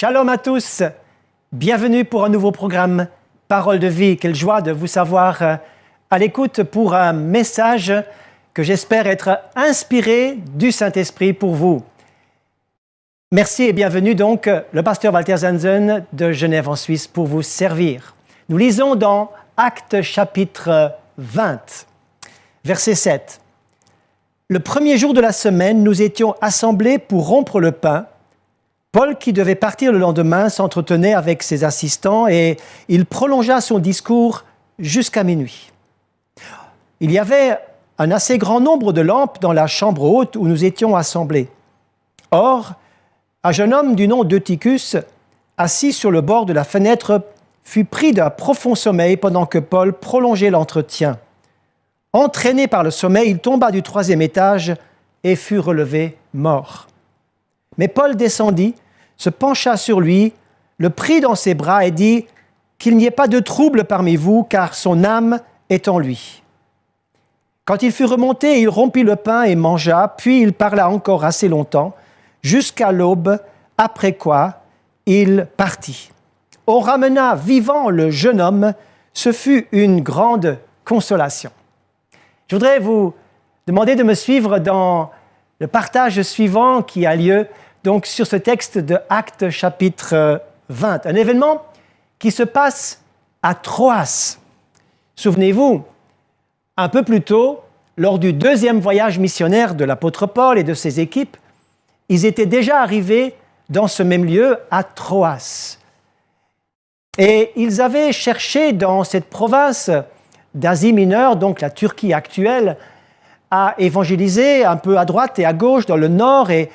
Shalom à tous, bienvenue pour un nouveau programme Parole de vie. Quelle joie de vous savoir à l'écoute pour un message que j'espère être inspiré du Saint-Esprit pour vous. Merci et bienvenue donc le pasteur Walter Zanzen de Genève en Suisse pour vous servir. Nous lisons dans Actes chapitre 20, verset 7. Le premier jour de la semaine, nous étions assemblés pour rompre le pain. Paul, qui devait partir le lendemain, s'entretenait avec ses assistants et il prolongea son discours jusqu'à minuit. Il y avait un assez grand nombre de lampes dans la chambre haute où nous étions assemblés. Or, un jeune homme du nom d'Eutychus, assis sur le bord de la fenêtre, fut pris d'un profond sommeil pendant que Paul prolongeait l'entretien. Entraîné par le sommeil, il tomba du 3e étage et fut relevé mort. Mais Paul descendit, se pencha sur lui, le prit dans ses bras et dit « Qu'il n'y ait pas de trouble parmi vous, car son âme est en lui. » Quand il fut remonté, il rompit le pain et mangea, puis il parla encore assez longtemps, jusqu'à l'aube, après quoi il partit. On ramena vivant le jeune homme, ce fut une grande consolation. Je voudrais vous demander de me suivre dans le partage suivant qui a lieu donc sur ce texte de Actes chapitre 20, un événement qui se passe à Troas. Souvenez-vous, un peu plus tôt, lors du 2e voyage missionnaire de l'apôtre Paul et de ses équipes, ils étaient déjà arrivés dans ce même lieu à Troas. Et ils avaient cherché dans cette province d'Asie mineure, donc la Turquie actuelle, à évangéliser un peu à droite et à gauche, dans le nord, et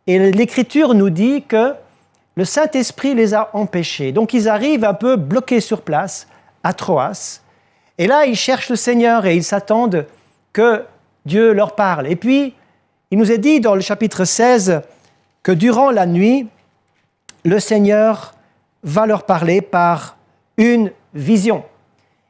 l'Écriture nous dit que le Saint-Esprit les a empêchés. Donc ils arrivent un peu bloqués sur place, à Troas, et là ils cherchent le Seigneur et ils s'attendent que Dieu leur parle. Et puis, il nous est dit dans le chapitre 16 que durant la nuit, le Seigneur va leur parler par une vision.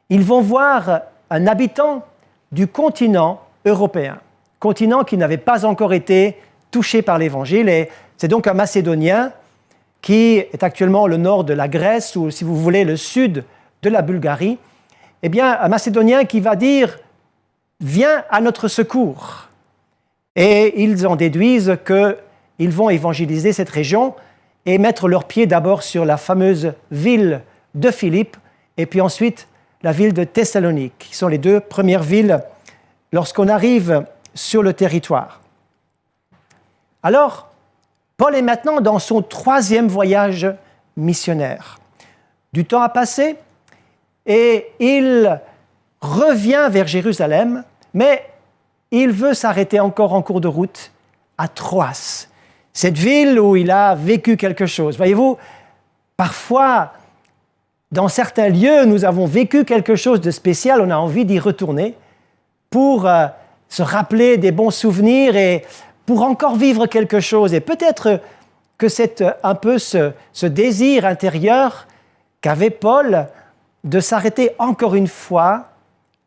Ils vont voir un habitant du continent européen, continent qui n'avait pas encore été touché par l'Évangile. Et c'est donc un Macédonien qui est actuellement le nord de la Grèce, ou si vous voulez, le sud de la Bulgarie. Eh bien, un Macédonien qui va dire « Viens à notre secours ». Et ils en déduisent qu'ils vont évangéliser cette région et mettre leurs pieds d'abord sur la fameuse ville de Philippe et puis ensuite la ville de Thessalonique, qui sont les 2 premières villes lorsqu'on arrive sur le territoire. Alors, Paul est maintenant dans son 3e voyage missionnaire. Du temps a passé et il revient vers Jérusalem, mais il veut s'arrêter encore en cours de route à Troas, cette ville où il a vécu quelque chose. Voyez-vous, parfois, dans certains lieux, nous avons vécu quelque chose de spécial, on a envie d'y retourner pour se rappeler des bons souvenirs et pour encore vivre quelque chose. Et peut-être que c'est un peu ce désir intérieur qu'avait Paul de s'arrêter encore une fois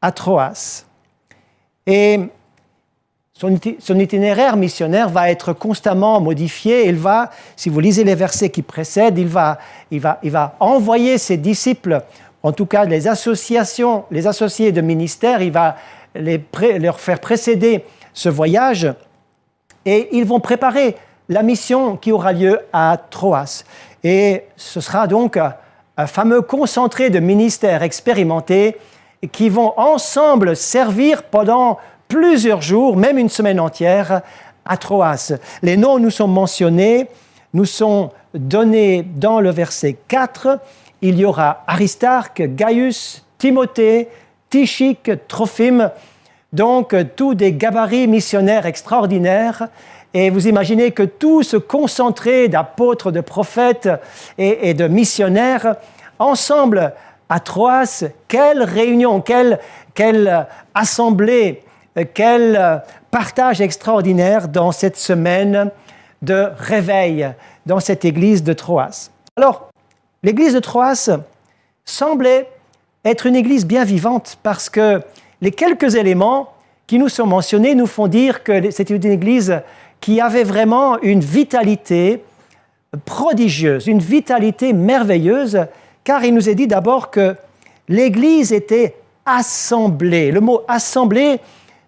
à Troas. Et son itinéraire missionnaire va être constamment modifié. Il va, si vous lisez les versets qui précèdent, il va envoyer ses disciples, en tout cas les associés de ministère, il va leur faire précéder ce voyage et ils vont préparer la mission qui aura lieu à Troas. Et ce sera donc un fameux concentré de ministères expérimentés qui vont ensemble servir pendant plusieurs jours, même une semaine entière, à Troas. Les noms nous sont mentionnés, nous sont donnés dans le verset 4. Il y aura Aristarque, Gaius, Timothée, Tychique, Trophime, donc tous des gabarits missionnaires extraordinaires. Et vous imaginez que tout ce concentré d'apôtres, de prophètes et de missionnaires, ensemble à Troas, quelle réunion, quelle assemblée, quel partage extraordinaire dans cette semaine de réveil dans cette église de Troas. Alors, l'église de Troas semblait être une église bien vivante parce que les quelques éléments qui nous sont mentionnés nous font dire que c'est une église qui avait vraiment une vitalité prodigieuse, une vitalité merveilleuse, car il nous est dit d'abord que l'Église était assemblée. Le mot « assemblée »,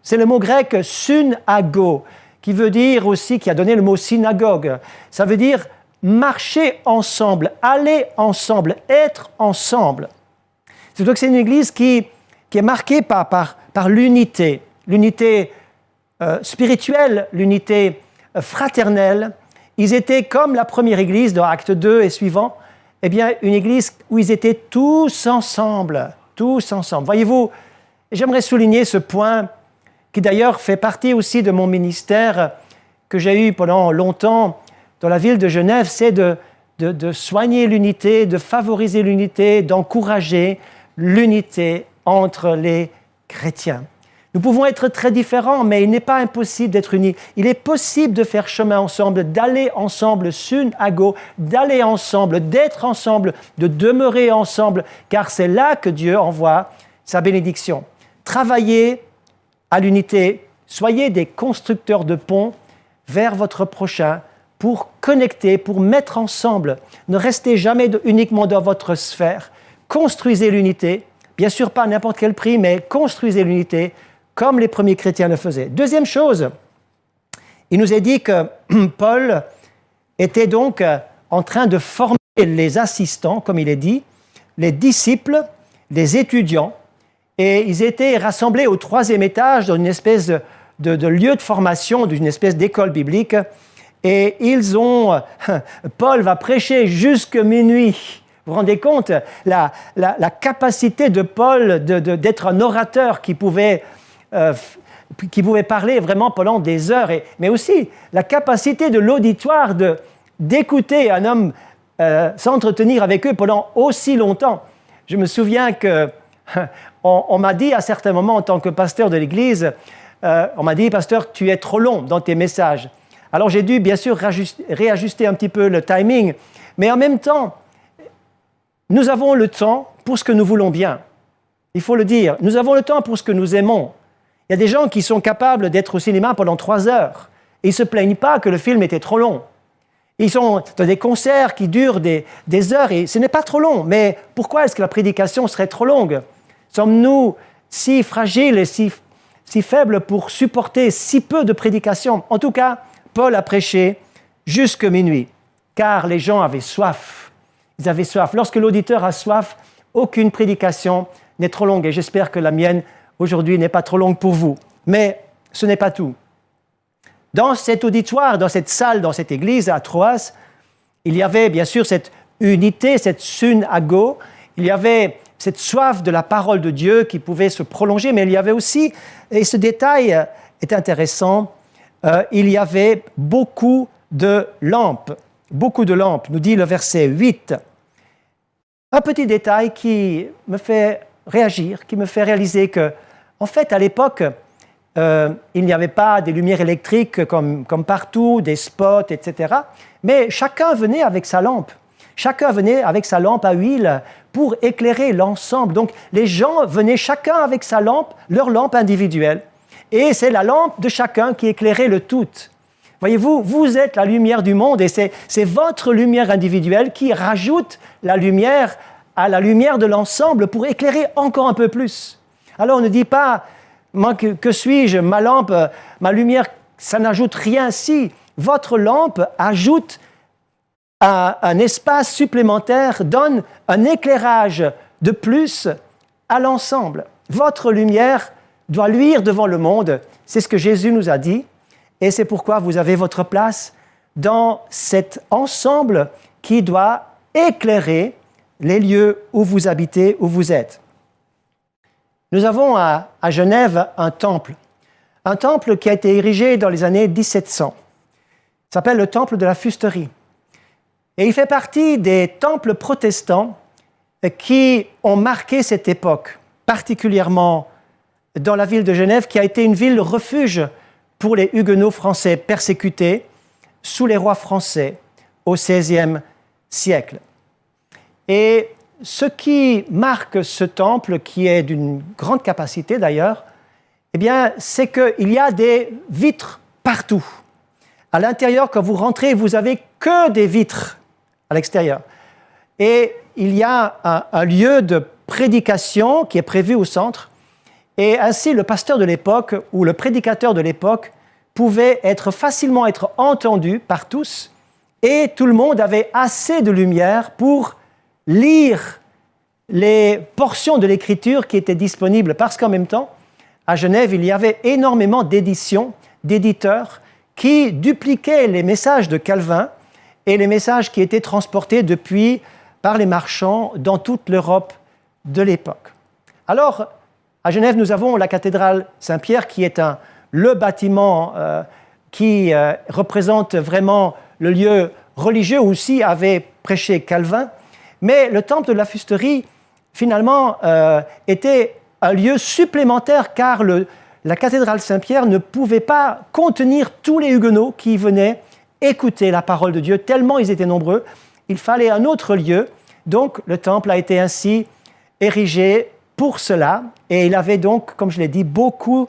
c'est le mot grec « synago », qui veut dire aussi, qui a donné le mot « synagogue ». Ça veut dire marcher ensemble, aller ensemble, être ensemble. C'est donc c'est une Église qui est marquée par l'unité, l'unité spirituelle, l'unité fraternelle. Ils étaient comme la première Église dans Actes 2 et suivant, eh bien une Église où ils étaient tous ensemble, tous ensemble. Voyez-vous, j'aimerais souligner ce point qui d'ailleurs fait partie aussi de mon ministère que j'ai eu pendant longtemps dans la ville de Genève, c'est de soigner l'unité, de favoriser l'unité, d'encourager l'unité entre les chrétiens. Nous pouvons être très différents, mais il n'est pas impossible d'être unis. Il est possible de faire chemin ensemble, d'aller ensemble, synago, d'aller ensemble, d'être ensemble, de demeurer ensemble, car c'est là que Dieu envoie sa bénédiction. Travaillez à l'unité, soyez des constructeurs de ponts vers votre prochain pour connecter, pour mettre ensemble. Ne restez jamais uniquement dans votre sphère. Construisez l'unité, bien sûr pas à n'importe quel prix, mais construisez l'unité comme les premiers chrétiens le faisaient. Deuxième chose, il nous est dit que Paul était donc en train de former les assistants, comme il est dit, les disciples, les étudiants, et ils étaient rassemblés au 3e étage dans une espèce de lieu de formation, d'une espèce d'école biblique, et Paul va prêcher jusqu'à minuit. Vous vous rendez compte, la capacité de Paul d'être un orateur qui pouvait parler vraiment pendant des heures, mais aussi la capacité de l'auditoire d'écouter un homme s'entretenir avec eux pendant aussi longtemps. Je me souviens qu'on m'a dit à certains moments en tant que pasteur de l'Église, on m'a dit « Pasteur, tu es trop long dans tes messages ». Alors j'ai dû bien sûr réajuster un petit peu le timing, mais en même temps, nous avons le temps pour ce que nous voulons bien. Il faut le dire, nous avons le temps pour ce que nous aimons. Il y a des gens qui sont capables d'être au cinéma pendant 3 heures et ils ne se plaignent pas que le film était trop long. Ils sont dans des concerts qui durent des heures et ce n'est pas trop long. Mais pourquoi est-ce que la prédication serait trop longue? Sommes-nous si fragiles et si faibles pour supporter si peu de prédication? En tout cas, Paul a prêché jusqu'à minuit, car les gens avaient soif. Ils avaient soif. Lorsque l'auditeur a soif, aucune prédication n'est trop longue. Et j'espère que la mienne, aujourd'hui, n'est pas trop longue pour vous. Mais ce n'est pas tout. Dans cet auditoire, dans cette salle, dans cette église à Troas, il y avait bien sûr cette unité, cette synago. Il y avait cette soif de la parole de Dieu qui pouvait se prolonger. Mais il y avait aussi, et ce détail est intéressant, il y avait beaucoup de lampes, nous dit le verset 8. Un petit détail qui me fait réagir, qui me fait réaliser que, en fait, à l'époque, il n'y avait pas des lumières électriques comme partout, des spots, etc. Mais chacun venait avec sa lampe. Chacun venait avec sa lampe à huile pour éclairer l'ensemble. Donc, les gens venaient chacun avec sa lampe, leur lampe individuelle. Et c'est la lampe de chacun qui éclairait le tout. Voyez-vous, vous êtes la lumière du monde et c'est votre lumière individuelle qui rajoute la lumière à la lumière de l'ensemble pour éclairer encore un peu plus. Alors, on ne dit pas, moi, que suis-je, ma lampe, ma lumière, ça n'ajoute rien. Si votre lampe ajoute un espace supplémentaire, donne un éclairage de plus à l'ensemble. Votre lumière doit luire devant le monde. C'est ce que Jésus nous a dit. Et c'est pourquoi vous avez votre place dans cet ensemble qui doit éclairer les lieux où vous habitez, où vous êtes. Nous avons à Genève un temple qui a été érigé dans les années 1700. Il s'appelle le temple de la fusterie. Et il fait partie des temples protestants qui ont marqué cette époque, particulièrement dans la ville de Genève, qui a été une ville refuge pour les Huguenots français persécutés sous les rois français au XVIe siècle. Et ce qui marque ce temple, qui est d'une grande capacité d'ailleurs, eh bien, c'est qu'il y a des vitres partout. À l'intérieur, quand vous rentrez, vous n'avez que des vitres. à l'extérieur. Et il y a un lieu de prédication qui est prévu au centre. Et ainsi, le pasteur de l'époque ou le prédicateur de l'époque pouvait facilement être entendu par tous. Et tout le monde avait assez de lumière pour lire les portions de l'Écriture qui étaient disponibles. Parce qu'en même temps, à Genève, il y avait énormément d'éditions, d'éditeurs qui dupliquaient les messages de Calvin et les messages qui étaient transportés depuis par les marchands dans toute l'Europe de l'époque. Alors, à Genève, nous avons la cathédrale Saint-Pierre qui est le bâtiment qui représente vraiment le lieu religieux où aussi avait prêché Calvin. Mais le temple de la fusterie, finalement, était un lieu supplémentaire car la cathédrale Saint-Pierre ne pouvait pas contenir tous les huguenots qui venaient écouter la parole de Dieu, tellement ils étaient nombreux. Il fallait un autre lieu. Donc, le temple a été ainsi érigé pour cela. Et il avait donc, comme je l'ai dit, beaucoup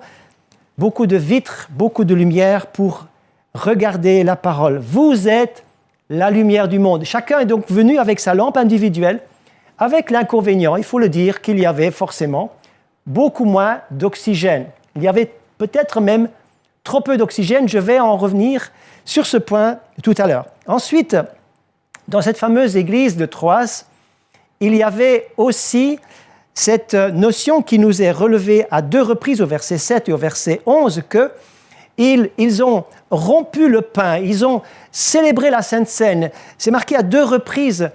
de vitres, beaucoup de lumière pour regarder la parole. Vous êtes la lumière du monde. Chacun est donc venu avec sa lampe individuelle, avec l'inconvénient, il faut le dire, qu'il y avait forcément beaucoup moins d'oxygène. Il y avait peut-être même trop peu d'oxygène. Je vais en revenir sur ce point tout à l'heure. Ensuite, dans cette fameuse église de Troas, il y avait aussi cette notion qui nous est relevée à 2 reprises, au verset 7 et au verset 11, qu'ils ont rompu le pain, ils ont célébré la Sainte Seine. C'est marqué à 2 reprises.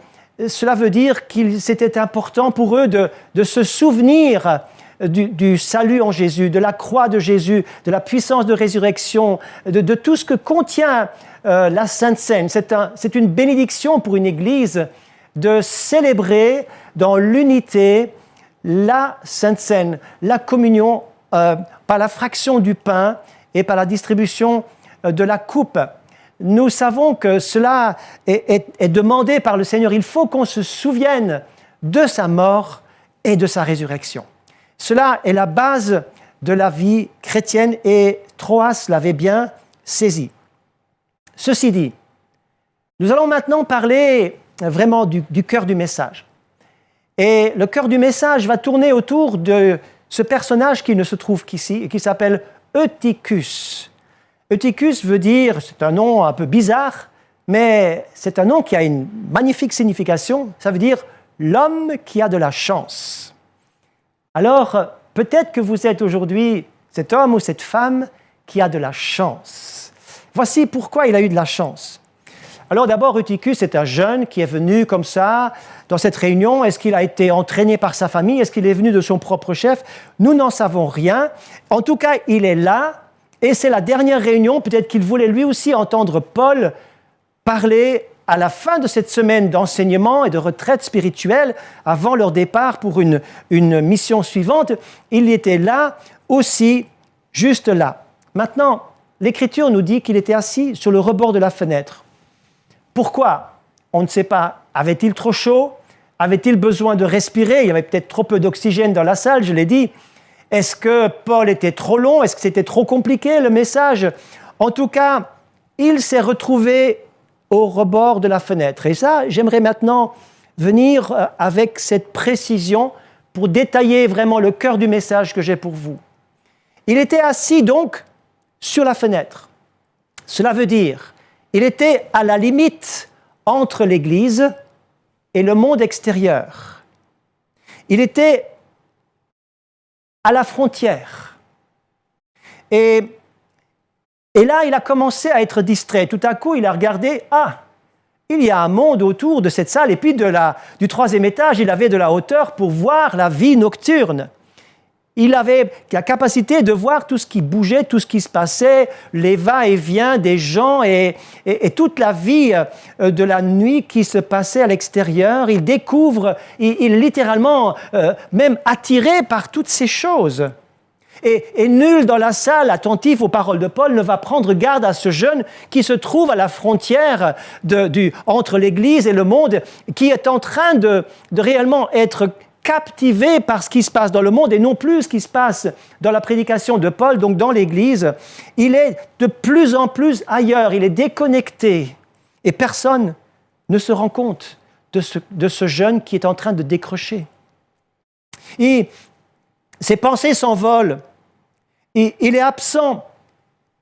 Cela veut dire qu'il c'était important pour eux de se souvenir du salut en Jésus, de la croix de Jésus, de la puissance de résurrection, de tout ce que contient la Sainte Seine. C'est une bénédiction pour une Église de célébrer dans l'unité la Sainte Seine, la communion par la fraction du pain et par la distribution de la coupe. Nous savons que cela est demandé par le Seigneur. Il faut qu'on se souvienne de sa mort et de sa résurrection. Cela est la base de la vie chrétienne et Troas l'avait bien saisi. Ceci dit, nous allons maintenant parler vraiment du cœur du message. Et le cœur du message va tourner autour de ce personnage qui ne se trouve qu'ici et qui s'appelle Eutychus. Eutychus veut dire, c'est un nom un peu bizarre, mais c'est un nom qui a une magnifique signification. Ça veut dire l'homme qui a de la chance. Alors, peut-être que vous êtes aujourd'hui cet homme ou cette femme qui a de la chance. Voici pourquoi il a eu de la chance. Alors d'abord, Eutychus est un jeune qui est venu comme ça dans cette réunion. Est-ce qu'il a été entraîné par sa famille? Est-ce qu'il est venu de son propre chef? Nous n'en savons rien. En tout cas, il est là et c'est la dernière réunion. Peut-être qu'il voulait lui aussi entendre Paul parler à la fin de cette semaine d'enseignement et de retraite spirituelle avant leur départ pour une mission suivante. Il était là aussi, juste là. Maintenant, l'Écriture nous dit qu'il était assis sur le rebord de la fenêtre. Pourquoi? On ne sait pas. Avait-il trop chaud? Avait-il besoin de respirer? Il y avait peut-être trop peu d'oxygène dans la salle, je l'ai dit. Est-ce que Paul était trop long? Est-ce que c'était trop compliqué, le message? En tout cas, il s'est retrouvé au rebord de la fenêtre. Et ça, j'aimerais maintenant venir avec cette précision pour détailler vraiment le cœur du message que j'ai pour vous. Il était assis donc sur la fenêtre. Cela veut dire il était à la limite entre l'Église et le monde extérieur. Il était à la frontière. Et là, il a commencé à être distrait. Tout à coup, il a regardé, il y a un monde autour de cette salle. Et puis, du 3e étage, il avait de la hauteur pour voir la vie nocturne. Il avait la capacité de voir tout ce qui bougeait, tout ce qui se passait, les va-et-vient des gens et toute la vie de la nuit qui se passait à l'extérieur. Il découvre, il littéralement même attiré par toutes ces choses. Et nul dans la salle attentif aux paroles de Paul ne va prendre garde à ce jeune qui se trouve à la frontière entre l'Église et le monde, qui est en train de réellement être captivé par ce qui se passe dans le monde et non plus ce qui se passe dans la prédication de Paul, donc dans l'Église. Il est de plus en plus ailleurs, il est déconnecté et personne ne se rend compte de ce jeune qui est en train de décrocher. Et ses pensées s'envolent. Et il est absent.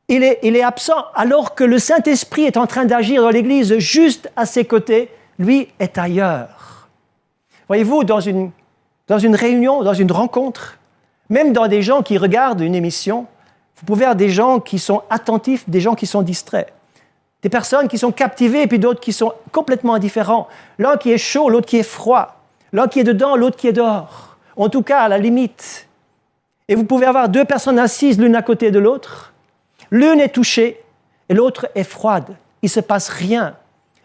Il est absent alors que le Saint-Esprit est en train d'agir dans l'Église juste à ses côtés. Lui est ailleurs. Voyez-vous, dans une réunion, dans une rencontre, même dans des gens qui regardent une émission, vous pouvez avoir des gens qui sont attentifs, des gens qui sont distraits. Des personnes qui sont captivées et puis d'autres qui sont complètement indifférents. L'un qui est chaud, l'autre qui est froid. L'un qui est dedans, l'autre qui est dehors. En tout cas, à la limite. Et vous pouvez avoir deux personnes assises l'une à côté de l'autre. L'une est touchée et l'autre est froide. Il ne se passe rien.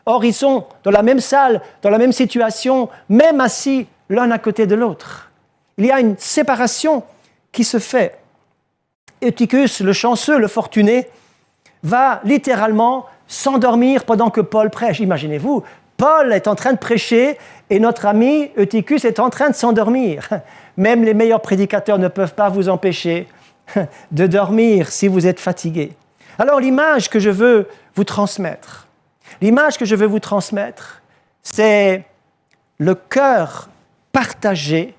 Or, ils sont dans la même salle, dans la même situation, même assis l'un à côté de l'autre. Il y a une séparation qui se fait. Eutychus, le chanceux, le fortuné, va littéralement s'endormir pendant que Paul prêche. Imaginez-vous, Paul est en train de prêcher et notre ami Eutychus est en train de s'endormir. Même les meilleurs prédicateurs ne peuvent pas vous empêcher de dormir si vous êtes fatigué. Alors l'image que je veux vous transmettre, c'est le cœur partagé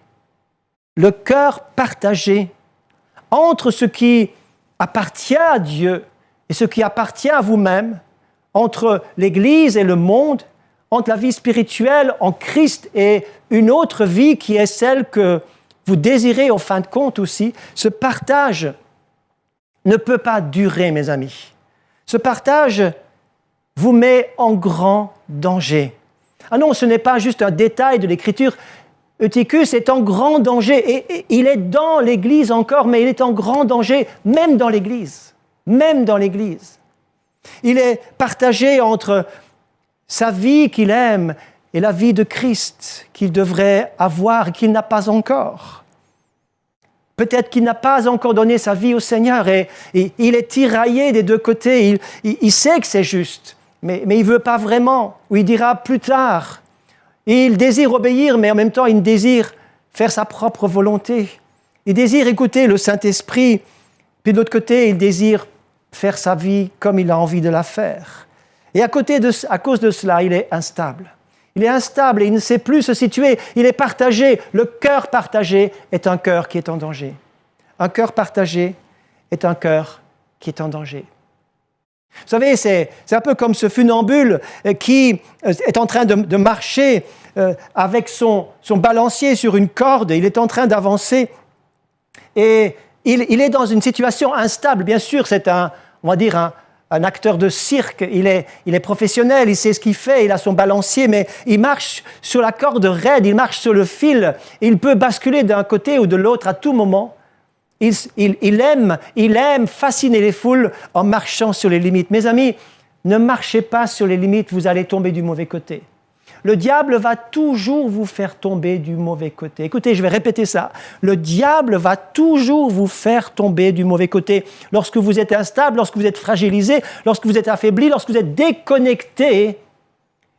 entre ce qui appartient à Dieu et ce qui appartient à vous-même, entre l'Église et le monde, entre la vie spirituelle en Christ et une autre vie qui est celle que vous désirez au fin de compte aussi. Ce partage ne peut pas durer, mes amis. Ce partage vous met en grand danger. Ah non, ce n'est pas juste un détail de l'Écriture. Eutychus est en grand danger et il est dans l'Église encore, mais il est en grand danger même dans l'Église. Il est partagé entre sa vie qu'il aime et la vie de Christ qu'il devrait avoir et qu'il n'a pas encore. Peut-être qu'il n'a pas encore donné sa vie au Seigneur et il est tiraillé des deux côtés. Il sait que c'est juste, mais il ne veut pas vraiment, ou il dira plus tard. Et il désire obéir, mais en même temps, il désire faire sa propre volonté. Il désire écouter le Saint-Esprit, puis de l'autre côté, il désire faire sa vie comme il a envie de la faire. Et à cause de cela, il est instable. Il est instable et il ne sait plus se situer. Il est partagé. Le cœur partagé est un cœur qui est en danger. Un cœur partagé est un cœur qui est en danger. Vous savez, c'est un peu comme ce funambule qui est en train de marcher avec son balancier sur une corde. Il est en train d'avancer et il est dans une situation instable. Bien sûr, c'est un acteur de cirque. Il est professionnel, il sait ce qu'il fait, il a son balancier, mais il marche sur la corde raide, il marche sur le fil. Il peut basculer d'un côté ou de l'autre à tout moment. Il aime fasciner les foules en marchant sur les limites. Mes amis, ne marchez pas sur les limites, vous allez tomber du mauvais côté. Le diable va toujours vous faire tomber du mauvais côté. Écoutez, je vais répéter ça. Le diable va toujours vous faire tomber du mauvais côté. Lorsque vous êtes instable, lorsque vous êtes fragilisé, lorsque vous êtes affaibli, lorsque vous êtes déconnecté,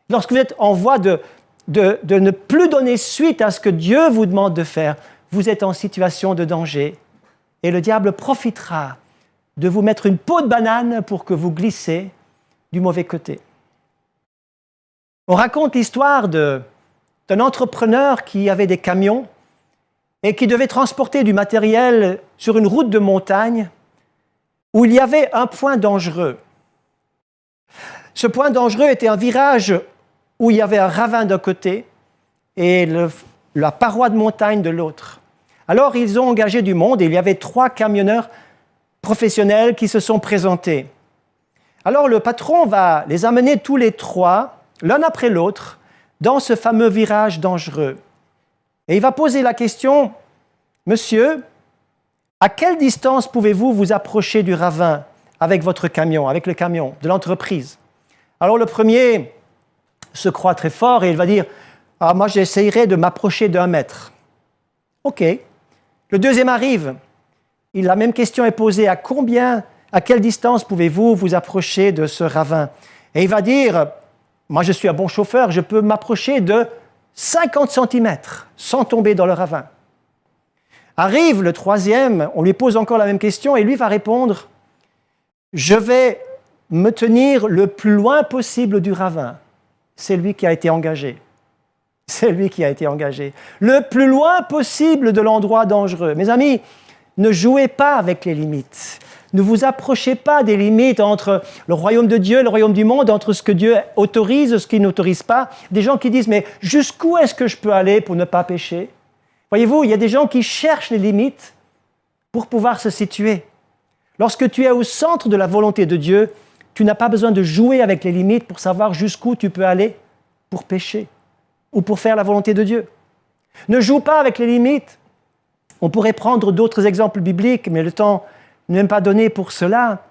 lorsque vous êtes en voie de ne plus donner suite à ce que Dieu vous demande de faire, vous êtes en situation de danger. Et le diable profitera de vous mettre une peau de banane pour que vous glissez du mauvais côté. On raconte l'histoire d'un entrepreneur qui avait des camions et qui devait transporter du matériel sur une route de montagne où il y avait un point dangereux. Ce point dangereux était un virage où il y avait un ravin d'un côté et la paroi de montagne de l'autre. Alors, ils ont engagé du monde et il y avait 3 camionneurs professionnels qui se sont présentés. Alors, le patron va les amener tous les 3, l'un après l'autre, dans ce fameux virage dangereux. Et il va poser la question, « Monsieur, à quelle distance pouvez-vous vous approcher du ravin avec votre camion, avec le camion de l'entreprise ?» Alors, le premier se croit très fort et il va dire, « Ah, moi, j'essayerai de m'approcher d'1 mètre. » OK. Le deuxième arrive. La même question est posée. À quelle distance pouvez-vous vous approcher de ce ravin? Et il va dire, moi je suis un bon chauffeur, je peux m'approcher de 50 cm sans tomber dans le ravin. Arrive le troisième, on lui pose encore la même question et lui va répondre, je vais me tenir le plus loin possible du ravin. c'est lui qui a été engagé. C'est lui qui a été engagé. Le plus loin possible de l'endroit dangereux. Mes amis, ne jouez pas avec les limites. Ne vous approchez pas des limites entre le royaume de Dieu et le royaume du monde, entre ce que Dieu autorise et ce qu'il n'autorise pas. Des gens qui disent, mais jusqu'où est-ce que je peux aller pour ne pas pécher? Voyez-vous, il y a des gens qui cherchent les limites pour pouvoir se situer. Lorsque tu es au centre de la volonté de Dieu, tu n'as pas besoin de jouer avec les limites pour savoir jusqu'où tu peux aller pour pécher ou pour faire la volonté de Dieu. Ne joue pas avec les limites. On pourrait prendre d'autres exemples bibliques, mais le temps ne m'est pas donné pour cela,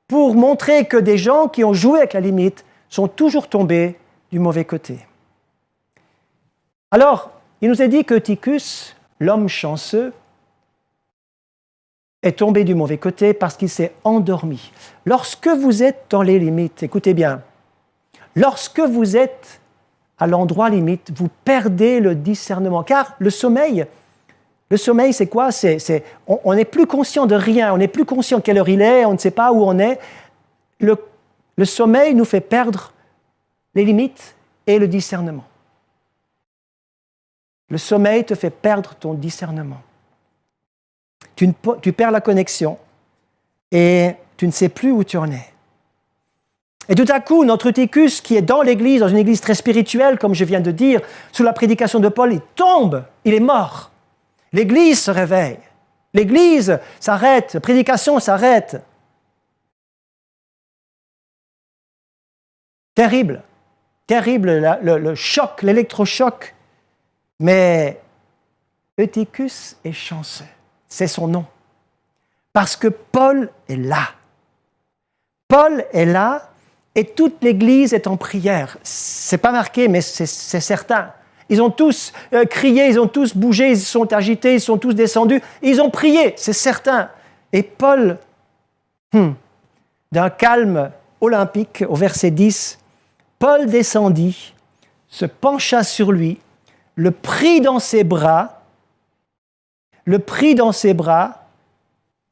pour montrer que des gens qui ont joué avec la limite sont toujours tombés du mauvais côté. Alors, il nous est dit que Eutychus, l'homme chanceux, est tombé du mauvais côté parce qu'il s'est endormi. Lorsque vous êtes dans les limites, écoutez bien, lorsque vous êtes à l'endroit limite, vous perdez le discernement. Car le sommeil, c'est quoi? On n'est plus conscient de rien, on n'est plus conscient de quelle heure il est, on ne sait pas où on est. Le sommeil nous fait perdre les limites et le discernement. Le sommeil te fait perdre ton discernement. Tu perds la connexion et tu ne sais plus où tu en es. Et tout à coup, notre Eutychus, qui est dans l'église, dans une église très spirituelle, comme je viens de dire, sous la prédication de Paul, il tombe, il est mort. L'église se réveille. L'église s'arrête, la prédication s'arrête. Terrible, terrible le choc, l'électrochoc. Mais Eutychus est chanceux. C'est son nom. Parce que Paul est là. Paul est là et toute l'Église est en prière. Ce n'est pas marqué, mais c'est certain. Ils ont tous crié, ils ont tous bougé, ils sont agités, ils sont tous descendus. Ils ont prié, c'est certain. Et Paul, d'un calme olympique, au verset 10, Paul descendit, se pencha sur lui, le prit dans ses bras,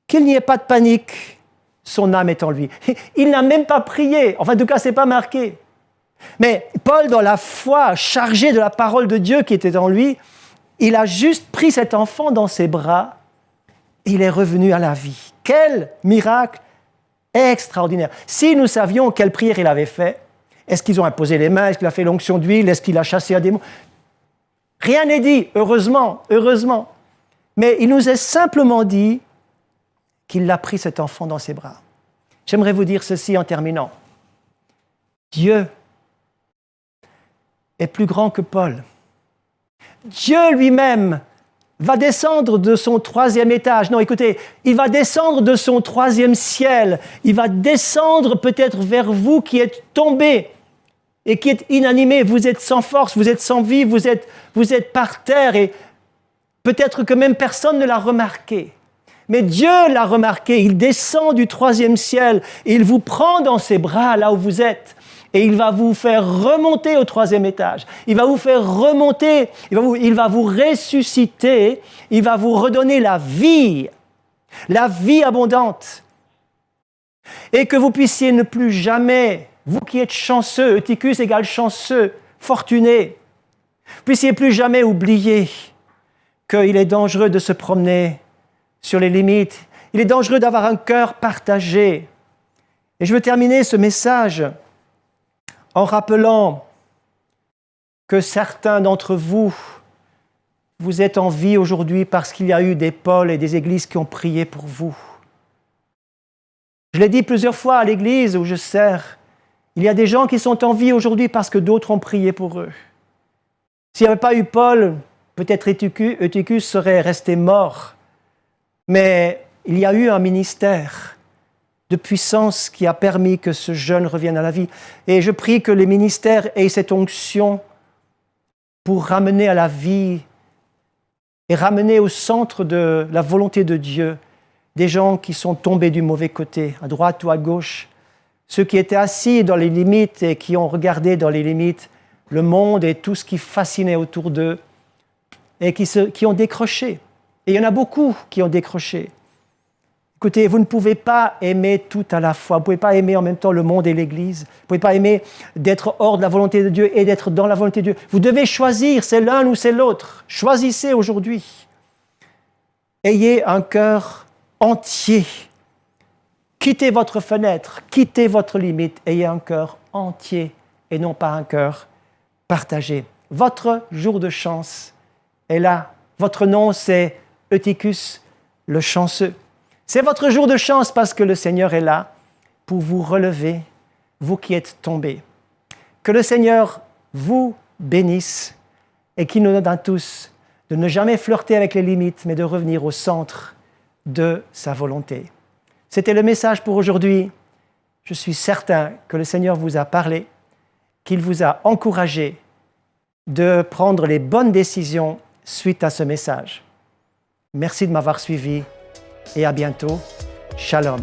qu'il n'y ait pas de panique, son âme est en lui. Il n'a même pas prié, enfin en tout cas, ce n'est pas marqué. Mais Paul, dans la foi, chargé de la parole de Dieu qui était en lui, il a juste pris cet enfant dans ses bras et il est revenu à la vie. Quel miracle extraordinaire! Si nous savions quelle prière il avait fait, est-ce qu'ils ont imposé les mains, est-ce qu'il a fait l'onction d'huile, est-ce qu'il a chassé un démon? Rien n'est dit, heureusement. Mais il nous est simplement dit qu'il a pris cet enfant dans ses bras. J'aimerais vous dire ceci en terminant. Dieu est plus grand que Paul. Dieu lui-même va descendre de son 3e étage. Non, écoutez, il va descendre de son 3e ciel. Il va descendre peut-être vers vous qui êtes tombés et qui êtes inanimés. Vous êtes sans force, vous êtes sans vie, vous êtes par terre et peut-être que même personne ne l'a remarqué. Mais Dieu l'a remarqué. Il descend du 3e ciel et il vous prend dans ses bras là où vous êtes. Et il va vous faire remonter au 3e étage. Il va vous faire remonter, il va vous ressusciter, il va vous redonner la vie abondante. Et que vous puissiez ne plus jamais, vous qui êtes chanceux, Eutychus égale chanceux, fortuné, vous puissiez plus jamais oublier qu'il est dangereux de se promener sur les limites. Il est dangereux d'avoir un cœur partagé. Et je veux terminer ce message en rappelant que certains d'entre vous, vous êtes en vie aujourd'hui parce qu'il y a eu des pôles et des églises qui ont prié pour vous. Je l'ai dit plusieurs fois à l'église où je sers, il y a des gens qui sont en vie aujourd'hui parce que d'autres ont prié pour eux. S'il n'y avait pas eu Paul, peut-être Eutychus serait resté mort. Mais il y a eu un ministère de puissance qui a permis que ce jeune revienne à la vie. Et je prie que les ministères aient cette onction pour ramener à la vie et ramener au centre de la volonté de Dieu des gens qui sont tombés du mauvais côté, à droite ou à gauche, ceux qui étaient assis dans les limites et qui ont regardé dans les limites le monde et tout ce qui fascinait autour d'eux et qui ont décroché. Et il y en a beaucoup qui ont décroché. Écoutez, vous ne pouvez pas aimer tout à la fois. Vous ne pouvez pas aimer en même temps le monde et l'Église. Vous ne pouvez pas aimer d'être hors de la volonté de Dieu et d'être dans la volonté de Dieu. Vous devez choisir, c'est l'un ou c'est l'autre. Choisissez aujourd'hui. Ayez un cœur entier. Quittez votre fenêtre, quittez votre limite. Ayez un cœur entier et non pas un cœur partagé. Votre jour de chance est là. Votre nom, c'est Eutychus, le chanceux. C'est votre jour de chance parce que le Seigneur est là pour vous relever, vous qui êtes tombés. Que le Seigneur vous bénisse et qu'il nous donne à tous de ne jamais flirter avec les limites, mais de revenir au centre de sa volonté. C'était le message pour aujourd'hui. Je suis certain que le Seigneur vous a parlé, qu'il vous a encouragé de prendre les bonnes décisions suite à ce message. Merci de m'avoir suivi et à bientôt. Shalom.